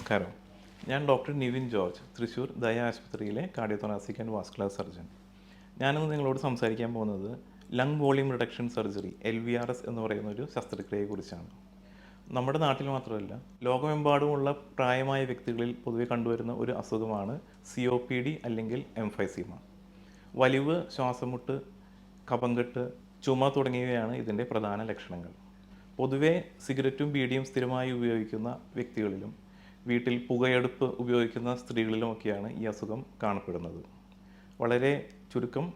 നമസ്കാരം. ഞാൻ doctor Nivin George, Thrissur ദയ ആശുപത്രിയിലെ കാർഡിയോതൊറാസിക് ആൻഡ് വാസ്കുലർ സർജൻ. ഞാനിന്ന് നിങ്ങളോട് സംസാരിക്കാൻ പോകുന്നത് lung volume reduction surgery LVRS എന്ന് പറയുന്ന ഒരു ശസ്ത്രക്രിയയെക്കുറിച്ചാണ്. നമ്മുടെ നാട്ടിൽ മാത്രമല്ല, ലോകമെമ്പാടുമുള്ള പ്രായമായ വ്യക്തികളിൽ പൊതുവെ കണ്ടുവരുന്ന ഒരു അസുഖമാണ് COPD അല്ലെങ്കിൽ എംഫൈസീമ. വലിവ്, ശ്വാസമുട്ട്, കഫംകെട്ട്, ചുമ തുടങ്ങിയവയാണ് ഇതിൻ്റെ പ്രധാന ലക്ഷണങ്ങൾ. പൊതുവെ സിഗരറ്റും ബീഡിയും സ്ഥിരമായി ഉപയോഗിക്കുന്ന വ്യക്തികളിലും വീട്ടിൽ പുകയെടുപ്പ് ഉപയോഗിക്കുന്ന സ്ത്രീകളിലുമൊക്കെയാണ് ഈ അസുഖം കാണപ്പെടുന്നത്. വളരെ ചുരുക്കം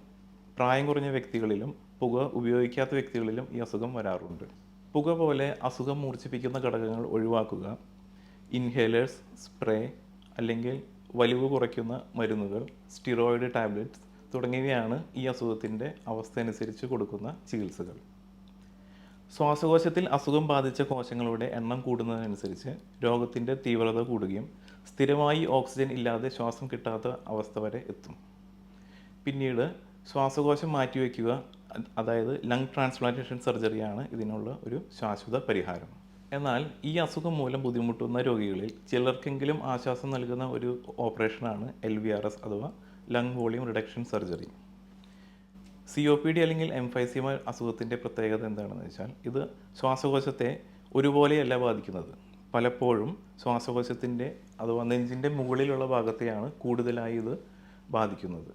പ്രായം കുറഞ്ഞ വ്യക്തികളിലും പുക ഉപയോഗിക്കാത്ത വ്യക്തികളിലും ഈ അസുഖം വരാറുണ്ട്. പുക പോലെ അസുഖം മൂർച്ഛിപ്പിക്കുന്ന ഘടകങ്ങൾ ഒഴിവാക്കുക, ഇൻഹേലേഴ്സ്, സ്പ്രേ അല്ലെങ്കിൽ വലിവ് കുറയ്ക്കുന്ന മരുന്നുകൾ, സ്റ്റിറോയിഡ് ടാബ്ലറ്റ്സ് തുടങ്ങിയവയാണ് ഈ അസുഖത്തിൻ്റെ അവസ്ഥ അനുസരിച്ച് കൊടുക്കുന്ന ചികിത്സകൾ. ശ്വാസകോശത്തിൽ അസുഖം ബാധിച്ച കോശങ്ങളുടെ എണ്ണം കൂടുന്നതിനനുസരിച്ച് രോഗത്തിൻ്റെ തീവ്രത കൂടുകയും സ്ഥിരമായി ഓക്സിജൻ ഇല്ലാതെ ശ്വാസം കിട്ടാത്ത അവസ്ഥ വരെ എത്തും. പിന്നീട് ശ്വാസകോശം മാറ്റിവെക്കുക, അതായത് ലങ് ട്രാൻസ്പ്ലാന്റേഷൻ സർജറിയാണ് ഇതിനുള്ള ഒരു ശാശ്വത പരിഹാരം. എന്നാൽ ഈ അസുഖം മൂലം ബുദ്ധിമുട്ടുന്ന രോഗികളിൽ ചിലർക്കെങ്കിലും ആശ്വാസം നൽകുന്ന ഒരു ഓപ്പറേഷനാണ് LVRS അഥവാ lung volume reduction surgery. COPD അല്ലെങ്കിൽ എംഫൈസീമ അസുഖത്തിൻ്റെ പ്രത്യേകത എന്താണെന്ന് വെച്ചാൽ, ഇത് ശ്വാസകോശത്തെ ഒരുപോലെയല്ല ബാധിക്കുന്നത്. പലപ്പോഴും ശ്വാസകോശത്തിൻ്റെ അഥവാ നെഞ്ചിൻ്റെ മുകളിലുള്ള ഭാഗത്തെയാണ് കൂടുതലായി ഇത് ബാധിക്കുന്നത്.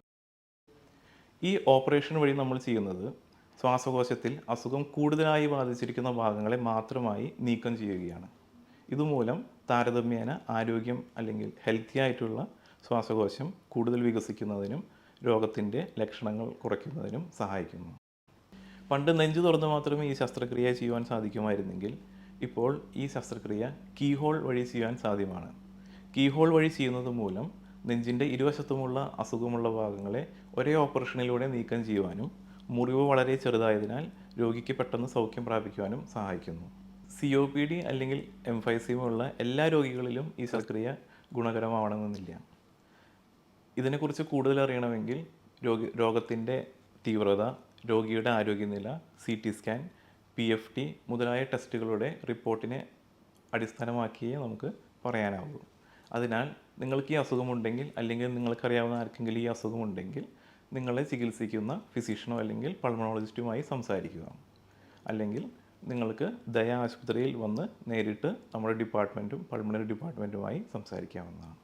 ഈ ഓപ്പറേഷൻ വഴി നമ്മൾ ചെയ്യുന്നത് ശ്വാസകോശത്തിൽ അസുഖം കൂടുതലായി ബാധിച്ചിരിക്കുന്ന ഭാഗങ്ങളെ മാത്രമായി നീക്കം ചെയ്യുകയാണ്. ഇതുമൂലം താരതമ്യേന ആരോഗ്യം അല്ലെങ്കിൽ ഹെൽത്തി ആയിട്ടുള്ള ശ്വാസകോശം കൂടുതൽ വികസിക്കുന്നതിനും രോഗത്തിൻ്റെ ലക്ഷണങ്ങൾ കുറയ്ക്കുന്നതിനും സഹായിക്കുന്നു. പണ്ട് നെഞ്ച് തുറന്ന് മാത്രമേ ഈ ശസ്ത്രക്രിയ ചെയ്യുവാൻ സാധിക്കുമായിരുന്നെങ്കിൽ ഇപ്പോൾ ഈ ശസ്ത്രക്രിയ കീഹോൾ വഴി ചെയ്യാൻ സാധ്യമാണ്. കീഹോൾ വഴി ചെയ്യുന്നത് മൂലം നെഞ്ചിൻ്റെ ഇരുവശത്തുമുള്ള അസുഖമുള്ള ഭാഗങ്ങളെ ഒരേ ഓപ്പറേഷനിലൂടെ നീക്കം ചെയ്യുവാനും മുറിവ് വളരെ ചെറുതായതിനാൽ രോഗിക്ക് പെട്ടെന്ന് സൗഖ്യം പ്രാപിക്കുവാനും സഹായിക്കുന്നു. COPD അല്ലെങ്കിൽ എംഫൈസീമ ഉള്ള എല്ലാ രോഗികളിലും ഈ ശസ്ത്രക്രിയ ഗുണകരമാവണമെന്നില്ല. ഇതിനെക്കുറിച്ച് കൂടുതൽ അറിയണമെങ്കിൽ രോഗത്തിൻ്റെ തീവ്രത, രോഗിയുടെ ആരോഗ്യനില, CT സ്കാൻ, PFT മുതലായ ടെസ്റ്റുകളുടെ റിപ്പോർട്ടിനെ അടിസ്ഥാനമാക്കിയേ നമുക്ക് പറയാനാവൂ. അതിനാൽ നിങ്ങൾക്ക് ഈ അസുഖമുണ്ടെങ്കിൽ അല്ലെങ്കിൽ നിങ്ങൾക്കറിയാവുന്ന ആർക്കെങ്കിലും ഈ അസുഖമുണ്ടെങ്കിൽ നിങ്ങളെ ചികിത്സിക്കുന്ന ഫിസിഷ്യനോ അല്ലെങ്കിൽ പൾമണോളജിസ്റ്റുമായി സംസാരിക്കുക. അല്ലെങ്കിൽ നിങ്ങൾക്ക് ദയ ആശുപത്രിയിൽ വന്ന് നേരിട്ട് നമ്മുടെ ഡിപ്പാർട്ട്മെൻറ്റും പൾമണറി ഡിപ്പാർട്ട്മെൻറ്റുമായി സംസാരിക്കാവുന്നതാണ്.